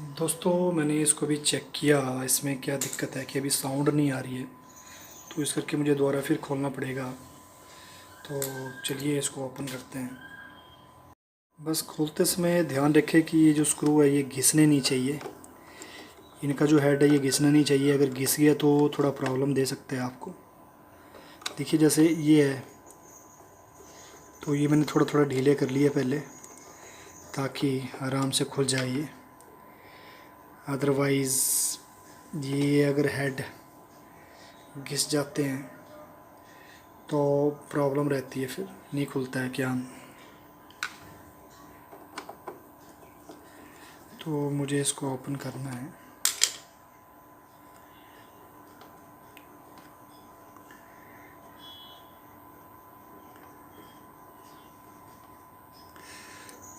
दोस्तों मैंने इसको भी चेक किया, इसमें क्या दिक्कत है कि अभी साउंड नहीं आ रही है, तो इस करके मुझे दोबारा फिर खोलना पड़ेगा। तो चलिए इसको ओपन करते हैं। बस खोलते समय ध्यान रखें कि ये जो स्क्रू है ये घिसने नहीं चाहिए, इनका जो हेड है ये घिसना नहीं चाहिए। अगर घिस गया तो थोड़ा प्रॉब्लम दे सकते हैं आपको। देखिए जैसे ये है, तो ये मैंने थोड़ा थोड़ा ढीले कर लिए पहले, ताकि आराम से खुल जाए ये। अदरवाइज़ ये अगर हेड घिस जाते हैं तो प्रॉब्लम रहती है, फिर नहीं खुलता है क्या। तो मुझे इसको ओपन करना है।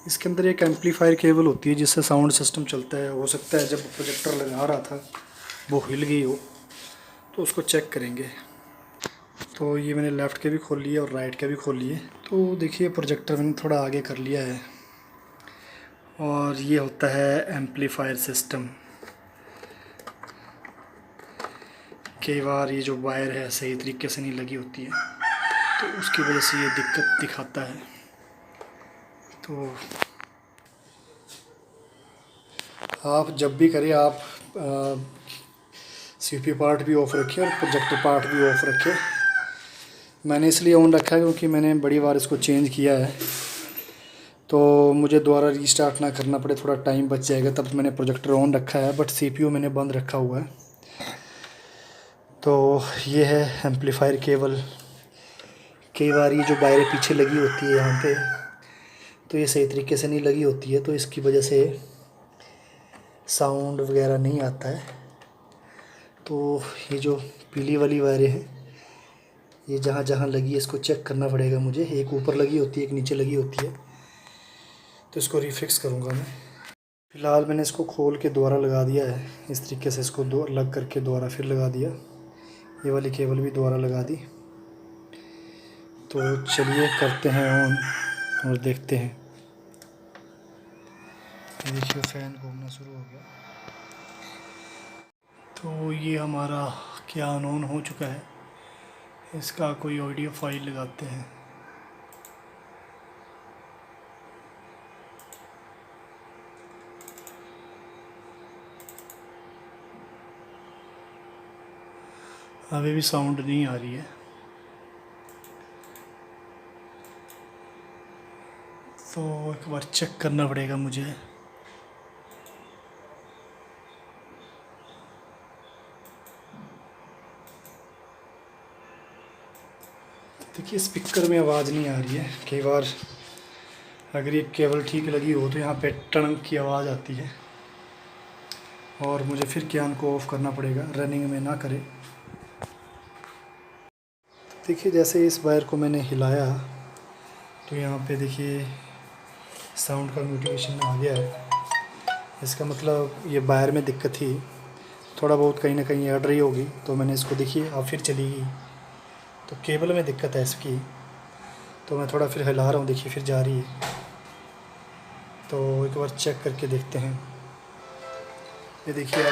इसके अंदर एक एम्पलीफायर केबल होती है जिससे साउंड सिस्टम चलता है। हो सकता है जब प्रोजेक्टर लगा रहा था वो हिल गई हो, तो उसको चेक करेंगे। तो ये मैंने लेफ़्ट के भी खोल लिए और राइट के भी खोल लिए। तो देखिए प्रोजेक्टर मैंने थोड़ा आगे कर लिया है, और ये होता है एम्पलीफायर सिस्टम। कई बार ये जो वायर है सही तरीके से नहीं लगी होती है, तो उसकी वजह से ये दिक्कत दिखाता है। तो आप जब भी करें आप सीपीयू पार्ट भी ऑफ रखें और प्रोजेक्टर पार्ट भी ऑफ रखें। मैंने इसलिए ऑन रखा है क्योंकि मैंने बड़ी बार इसको चेंज किया है, तो मुझे दोबारा रीस्टार्ट ना करना पड़े, थोड़ा टाइम बच जाएगा। तब मैंने प्रोजेक्टर ऑन रखा है, बट सीपीयू मैंने बंद रखा हुआ है। तो ये है एम्पलीफायर केबल। कई बार ये जो वायरें पीछे लगी होती है यहाँ पे, तो ये सही तरीके से नहीं लगी होती है, तो इसकी वजह से साउंड वगैरह नहीं आता है। तो ये जो पीली वाली वायरें हैं, ये जहाँ जहाँ लगी है इसको चेक करना पड़ेगा मुझे। एक ऊपर लगी होती है, एक नीचे लगी होती है, तो इसको रिफ़िक्स करूँगा मैं। फ़िलहाल मैंने इसको खोल के दोबारा लगा दिया है। इस तरीके से इसको दो अलग करके दोबारा फिर लगा दिया। ये वाली केबल भी दोबारा लगा दी। तो चलिए करते हैं ऑन और देखते हैं। ये देखिए फ़ैन घूमना शुरू हो गया। तो ये हमारा क्या ऑन हो चुका है। इसका कोई ऑडियो फाइल लगाते हैं। अभी भी साउंड नहीं आ रही है, तो एक बार चेक करना पड़ेगा मुझे। देखिए स्पीकर में आवाज़ नहीं आ रही है। कई बार अगर ये केबल ठीक लगी हो तो यहाँ पे टणक की आवाज़ आती है, और मुझे फिर कैन को ऑफ़ करना पड़ेगा, रनिंग में ना करे। देखिए जैसे इस वायर को मैंने हिलाया तो यहाँ पे देखिए साउंड का नोटिफिकेशन आ गया है। इसका मतलब ये वायर में दिक्कत थी, थोड़ा बहुत कहीं ना कहीं अड़ रही होगी। तो मैंने इसको देखिए अब फिर चली गई, तो केबल में दिक्कत है इसकी। तो मैं थोड़ा फिर हिला रहा हूँ, देखिए फिर जा रही है। तो एक बार चेक करके देखते हैं। ये देखिए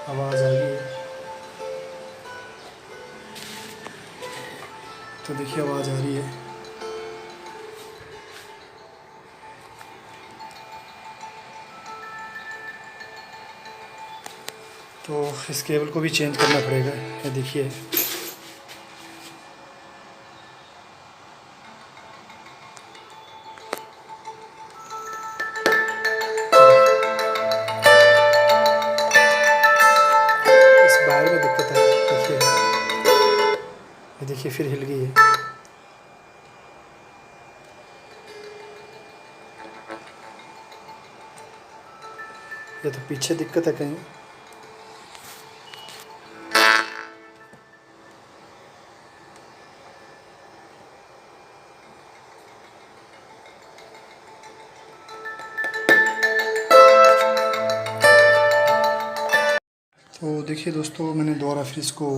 आवाज़ आ गई है। तो देखिए आवाज़ आ रही है। तो इस केबल को भी चेंज करना पड़ेगा। ये देखिए इस वायर में दिक्कत है। देखिए ये देखिए फिर हिल गई है। ये तो पीछे दिक्कत है कहीं। तो देखिए दोस्तों मैंने दोबारा फिर इसको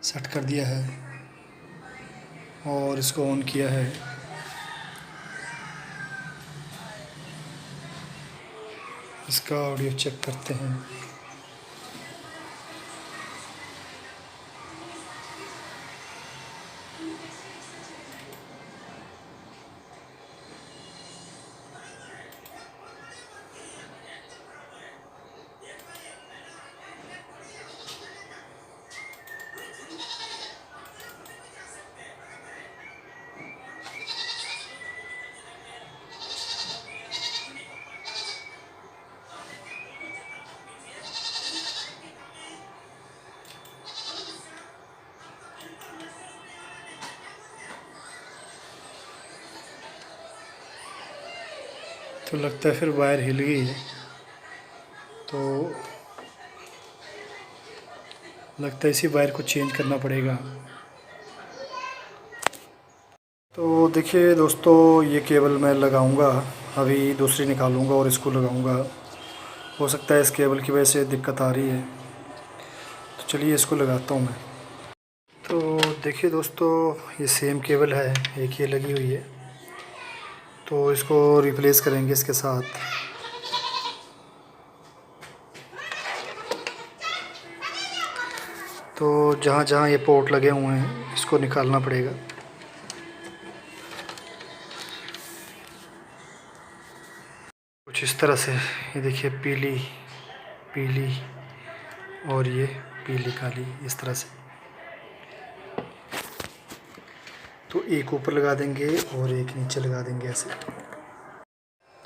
सेट कर दिया है और इसको ऑन किया है। इसका ऑडियो चेक करते हैं। तो लगता है फिर वायर हिल गई है, तो लगता है इसी वायर को चेंज करना पड़ेगा। तो देखिए दोस्तों, ये केबल मैं लगाऊंगा, अभी दूसरी निकालूंगा और इसको लगाऊंगा। हो सकता है इस केबल की वजह से दिक्कत आ रही है, तो चलिए इसको लगाता हूँ मैं। तो देखिए दोस्तों, ये सेम केबल है, एक ये लगी हुई है, तो इसको रिप्लेस करेंगे इसके साथ। तो जहाँ जहाँ ये पोर्ट लगे हुए हैं इसको निकालना पड़ेगा। कुछ इस तरह से, ये देखिए पीली पीली और ये पीली काली, इस तरह से। तो एक ऊपर लगा देंगे और एक नीचे लगा देंगे ऐसे।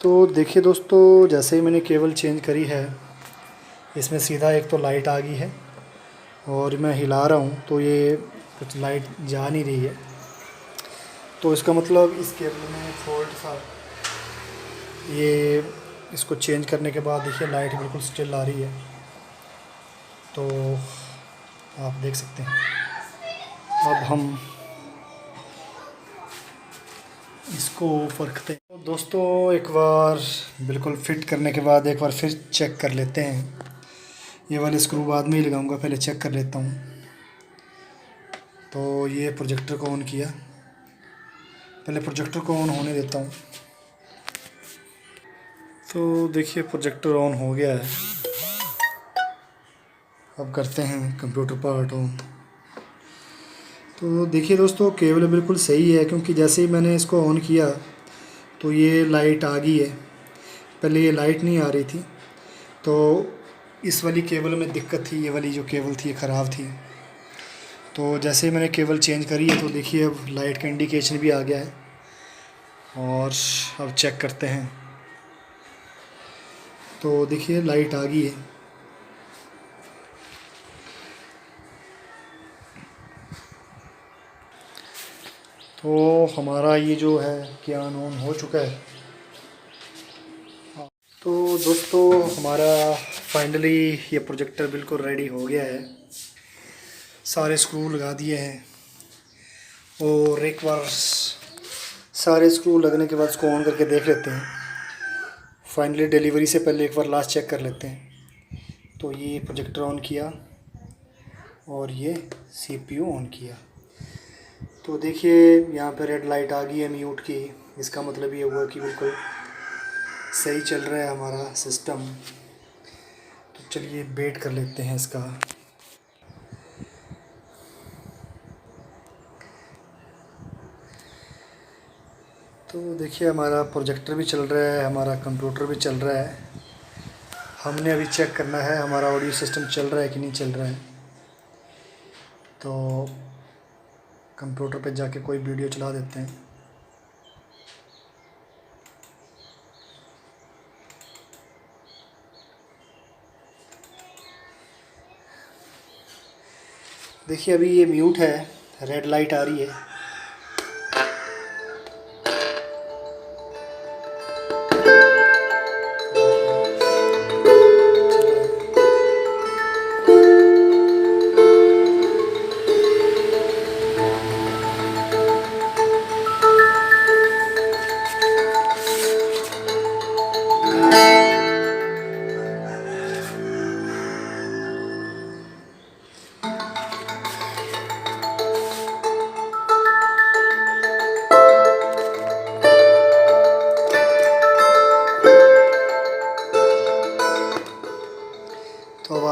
तो देखिए दोस्तों, जैसे ही मैंने केबल चेंज करी है, इसमें सीधा एक तो लाइट आ गई है और मैं हिला रहा हूँ तो ये कुछ लाइट जा नहीं रही है। तो इसका मतलब इस केबल में फॉल्ट था। ये इसको चेंज करने के बाद देखिए लाइट बिल्कुल स्टिल आ रही है, तो आप देख सकते हैं। अब हम इसको फरकते हैं। तो दोस्तों, एक बार बिल्कुल फिट करने के बाद एक बार फिर चेक कर लेते हैं। ये वाले स्क्रू बाद में ही लगाऊंगा, पहले चेक कर लेता हूँ। तो ये प्रोजेक्टर को ऑन किया, पहले प्रोजेक्टर को ऑन होने देता हूँ। तो देखिए प्रोजेक्टर ऑन हो गया है। अब करते हैं कंप्यूटर पार्ट ऑन। तो देखिए दोस्तों, केबल बिल्कुल सही है, क्योंकि जैसे ही मैंने इसको ऑन किया तो ये लाइट आ गई है। पहले ये लाइट नहीं आ रही थी, तो इस वाली केबल में दिक्कत थी, ये वाली जो केबल थी ख़राब थी। तो जैसे ही मैंने केबल चेंज करी है तो देखिए अब लाइट का इंडिकेशन भी आ गया है। और अब चेक करते हैं। तो देखिए लाइट आ गई है। तो हमारा ये जो है ज्ञान ऑन हो चुका है। तो दोस्तों, हमारा फाइनली ये प्रोजेक्टर बिल्कुल रेडी हो गया है। सारे स्क्रू लगा दिए हैं और एक बार सारे स्क्रू लगने के बाद इसको ऑन करके देख लेते हैं। फाइनली डिलीवरी से पहले एक बार लास्ट चेक कर लेते हैं। तो ये प्रोजेक्टर ऑन किया और ये सीपीयू ऑन किया। तो देखिए यहाँ पे रेड लाइट आ गई है म्यूट की। इसका मतलब ये हुआ कि बिल्कुल सही चल रहा है हमारा सिस्टम। तो चलिए वेट कर लेते हैं इसका। तो देखिए हमारा प्रोजेक्टर भी चल रहा है, हमारा कंप्यूटर भी चल रहा है। हमने अभी चेक करना है हमारा ऑडियो सिस्टम चल रहा है कि नहीं चल रहा है। तो कंप्यूटर पे जाके कोई वीडियो चला देते हैं। देखिए अभी ये म्यूट है, रेड लाइट आ रही है।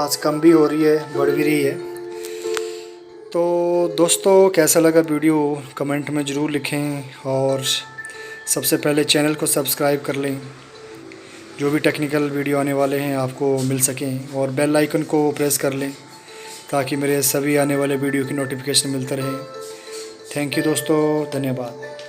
आवाज़ कम भी हो रही है, बढ़ भी रही है। तो दोस्तों कैसा लगा वीडियो कमेंट में ज़रूर लिखें, और सबसे पहले चैनल को सब्सक्राइब कर लें, जो भी टेक्निकल वीडियो आने वाले हैं आपको मिल सकें, और बेल आइकन को प्रेस कर लें ताकि मेरे सभी आने वाले वीडियो की नोटिफिकेशन मिलता रहे। थैंक यू दोस्तों, धन्यवाद।